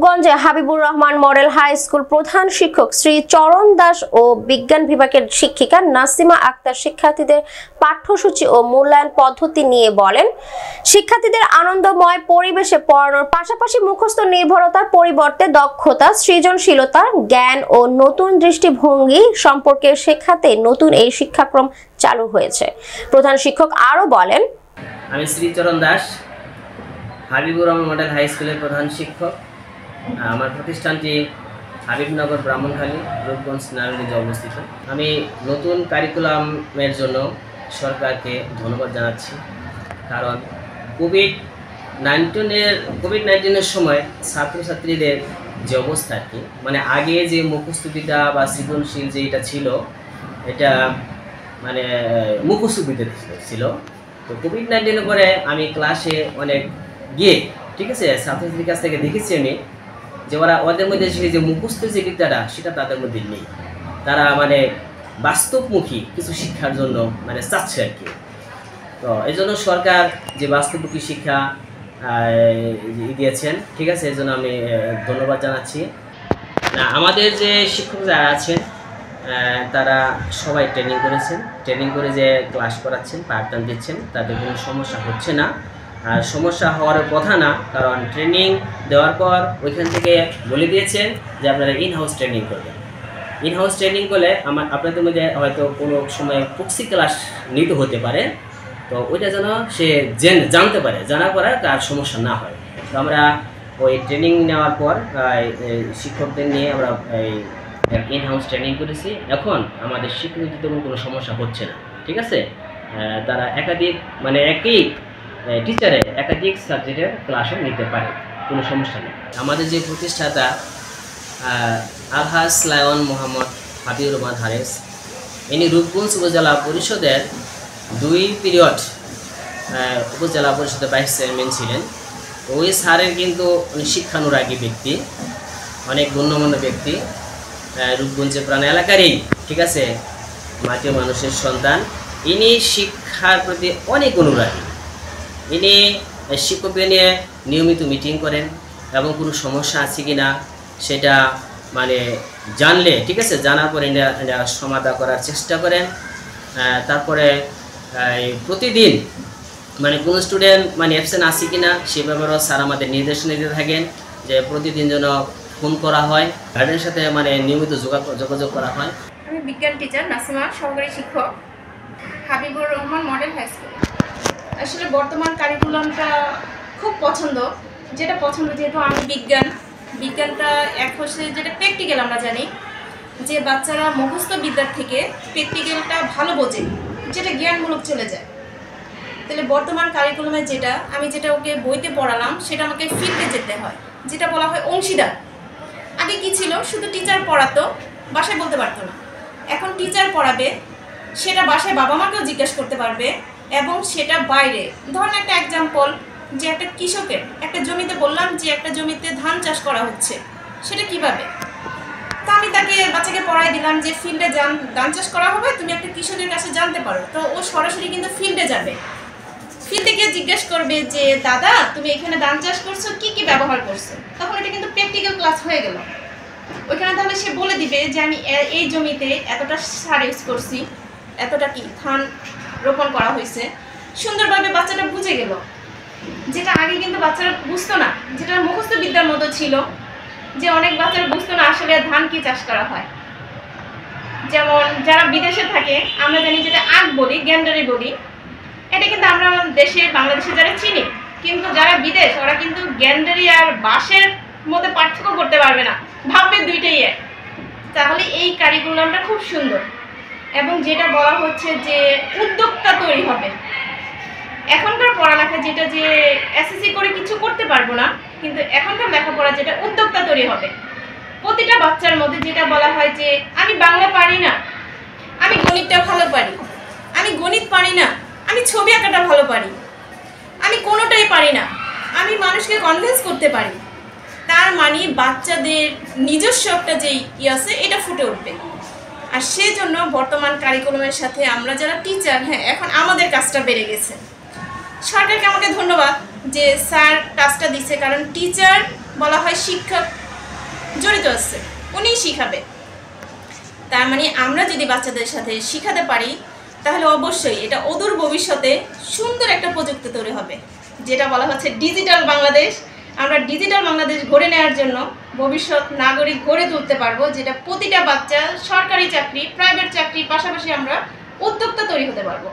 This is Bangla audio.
রূপগঞ্জে Habibur Rahman model high school প্রধান শিক্ষক শ্রী চরণ দাস ও বিজ্ঞান বিভাগের শিক্ষিকা নাসিমা আক্তার শিক্ষার্থীদের পাঠ্যসূচি ও মূল্যায়ন পদ্ধতি নিয়ে বলেন, শিক্ষার্থীদের আনন্দময় পরিবেশে পড়ানোর পাশাপাশি মুখস্থ নির্ভরতার পরিবর্তে দক্ষতা, সৃজনশীলতা, জ্ঞান ও নতুন দৃষ্টিভঙ্গি সম্পর্কে শেখাতে নতুন এই শিক্ষাক্রম চালু হয়েছে। প্রধান শিক্ষক আরো বলেন, আমি শ্রী চরণ দাস, হাবিবুর রহমান মডেল হাই স্কুলের প্রধান শিক্ষক। আমার প্রতিষ্ঠানটি হাবিবনগর ব্রাহ্মণখালী রূপগঞ্জ নারায়ণগঞ্জে অবস্থিত। আমি নতুন কারিকুলামের জন্য সরকারকে ধন্যবাদ জানাচ্ছি, কারণ কোভিড-19-এর সময় ছাত্রছাত্রীদের যে অবস্থা আর কি, মানে আগে যে মুখস্থবিদ্যা বা সৃজনশীল যে এটা ছিল, এটা মানে মুখস্থবিদ্যা ছিল। তো কোভিড-19-এর পরে আমি ক্লাসে অনেক গিয়ে, ঠিক আছে, ছাত্রছাত্রীর কাছ থেকে দেখেছি আমি যে ওদের মধ্যে যে মুখস্থ যে বিদ্যাটা সেটা তাদের মধ্যে নেই। তারা মানে বাস্তবমুখী কিছু শিক্ষার জন্য মানে চাচ্ছে আর কি। তো এই জন্য সরকার যে বাস্তবমুখী শিক্ষা দিয়েছেন, ঠিক আছে, এই জন্য আমি ধন্যবাদ জানাচ্ছি। আমাদের যে শিক্ষক যারা আছেন তারা সবাই ট্রেনিং করে যে ক্লাস করাচ্ছেন, পাঠদান দিচ্ছেন, তাদের কোনো সমস্যা হচ্ছে না। আর সমস্যা হওয়ার কথা না, কারণ ট্রেনিং দেওয়ার পর ওইখান থেকে বলে দিয়েছেন যে আপনারা ইনহাউস ট্রেনিং করবেন। ইনহাউস ট্রেনিং করলে আপনাদের মধ্যে হয়তো কোনো সময় প্রক্সি ক্লাস নিতে হতে পারে, তো ওইটা যেন সে জানতে পারে, জানার পরে তার সমস্যা না হয়। তো আমরা ওই ট্রেনিং নেওয়ার পর শিক্ষকদের নিয়ে আমরা ইনহাউস ট্রেনিং করেছি। এখন আমাদের শিক্ষকদের তেমন কোনো সমস্যা হচ্ছে না, ঠিক আছে। তারা একই টিচারে একাধিক সাবজেক্টের ক্লাসও নিতে পারে, কোনো সমস্যা নেই। আমাদের যে প্রতিষ্ঠাতা আলহাজ লায়ন মোহাম্মদ হাবিবুর রহমান হারেস, ইনি রূপগঞ্জ উপজেলা পরিষদের 2 পিরিয়ড উপজেলা পরিষদের ভাইস চেয়ারম্যান ছিলেন। ওই স্যারের কিন্তু উনি শিক্ষানুরাগী ব্যক্তি, অনেক গণ্যমান্য ব্যক্তি, রূপগঞ্জের প্রাণ এলাকারই, ঠিক আছে, মাটি মানুষের সন্তান। ইনি শিক্ষার প্রতি অনেক অনুরাগী। ইনি শিক্ষকদের নিয়ে নিয়মিত মিটিং করেন এবং কোনো সমস্যা আছে কি না সেটা মানে জানলে, ঠিক আছে, জানার পরে সমাধান করার চেষ্টা করেন। তারপরে প্রতিদিন মানে কোনো স্টুডেন্ট মানে অ্যাবসেন্ট আছে কি না সে ব্যাপারেও স্যার আমাদের নির্দেশনা দিতে থাকেন যে প্রতিদিন যেন ফোন করা হয়, গার্ডেনের সাথে মানে নিয়মিত যোগাযোগ করা হয়। আমি বিজ্ঞান টিচার নাসিমা, সহকারী শিক্ষক, Habibur Rahman model high school. আসলে বর্তমান কারিকুলামটা খুব পছন্দ, যেহেতু আমি বিজ্ঞানটা এক হচ্ছে যেটা প্র্যাকটিক্যাল। আমরা জানি যে বাচ্চারা মুখস্থ বিদ্যার থেকে প্র্যাকটিক্যালটা ভালো বোঝে, যেটা জ্ঞানমূলক চলে যায়। তাহলে বর্তমান কারিকুলামে আমি যেটা ওকে বইতে পড়ালাম সেটা আমাকে ফিল্ডে যেতে হয়, যেটা বলা হয় অংশীদার। আগে কি ছিল, শুধু টিচার পড়াতো, বাসায় বলতে পারতো না। এখন টিচার পড়াবে, সেটা বাসায় বাবা মাকেও জিজ্ঞাসা করতে পারবে, এবং সেটা বাইরে। ধরুন একটা এক্সাম্পল, যে একটা কৃষকের একটা জমিতে বললাম যে একটা জমিতে ধান চাষ করা হচ্ছে, সেটা কিভাবে, তা আমি বাচ্চাকে পড়াই দিলাম যে ফিল্ডে ধান চাষ করা হবে, তুমি একটা কৃষকের কাছে জানতে পারো। তো ও সরাসরি কিন্তু ফিল্ডে যাবে, ফিল্ডে গিয়ে জিজ্ঞেস করবে যে দাদা তুমি এখানে ধান চাষ করছো, কি কি ব্যবহার করছো। তখন এটা কিন্তু প্র্যাকটিক্যাল ক্লাস হয়ে গেল ওইখানে। তাহলে সে বলে দিবে যে আমি এই জমিতে এতটা সার ইউজ করছি, এতটা কি ধান রোপণ করা হয়েছে। সুন্দরভাবে বাচ্চাটা বুঝে গেল, যেটা আগে কিন্তু বাচ্চারা বুঝতো না, যেটা মুখস্থ বিদ্যার মতো ছিল, যে অনেক বাচ্চারা বুঝতো না আসলে ধান কি চাষ করা হয়। যেমন যারা বিদেশে থাকে আমরা জানি যেটা আখ বলি, গ্যান্ডারি বলি, এটা কিন্তু আমরা দেশে বাংলাদেশে যারা চিনি, কিন্তু যারা বিদেশ ওরা কিন্তু গ্যান্ডারি আর বাঁশের মধ্যে পার্থক্য করতে পারবে না, ভাববে দুইটাই এক। তাহলে এই কারিকুলামটা খুব সুন্দর, এবং যেটা বলা হচ্ছে যে উদ্যোক্তা তৈরি হবে। এখনকার পড়ালেখা যেটা যে এসএসসি করে কিছু করতে পারবো না, কিন্তু এখনকার লেখাপড়া যেটা উদ্যোক্তা তৈরি হবে। প্রতিটা বাচ্চার মধ্যে যেটা বলা হয় যে আমি বাংলা পারি না, আমি গণিতটা ভালো পারি, আমি গণিত পারি না, আমি ছবি আঁকাটা ভালো পারি, আমি কোনোটাই পারি না, আমি মানুষকে কনভিন্স করতে পারি। তার মানে বাচ্চাদের নিজস্ব একটা যে আছে এটা ফুটে উঠবে। আর সেজন্য বর্তমান কারিকুলামের সাথে আমরা যারা টিচার, এখন আমাদের কাজটা বেড়ে গেছে। সরকারকে আমাকে ধন্যবাদ যে স্যার কাজটা দিচ্ছে, কারণ টিচার বলা হয় শিক্ষক জড়িত আছে, উনিই শিখাবে। তার মানে আমরা যদি বাচ্চাদের সাথে শিখাতে পারি তাহলে অবশ্যই এটা অদূর ভবিষ্যতে সুন্দর একটা প্রযুক্তি তৈরি হবে, যেটা বলা হচ্ছে ডিজিটাল বাংলাদেশ। আমরা ডিজিটাল বাংলাদেশ গড়ে নেওয়ার জন্য ভবিষ্যৎ নাগরিক গড়ে তুলতে পারবো, যেটা প্রতিটা বাচ্চা সরকারি চাকরি, প্রাইভেট চাকরির পাশাপাশি আমরা উদ্যোক্তা তৈরি হতে পারবো।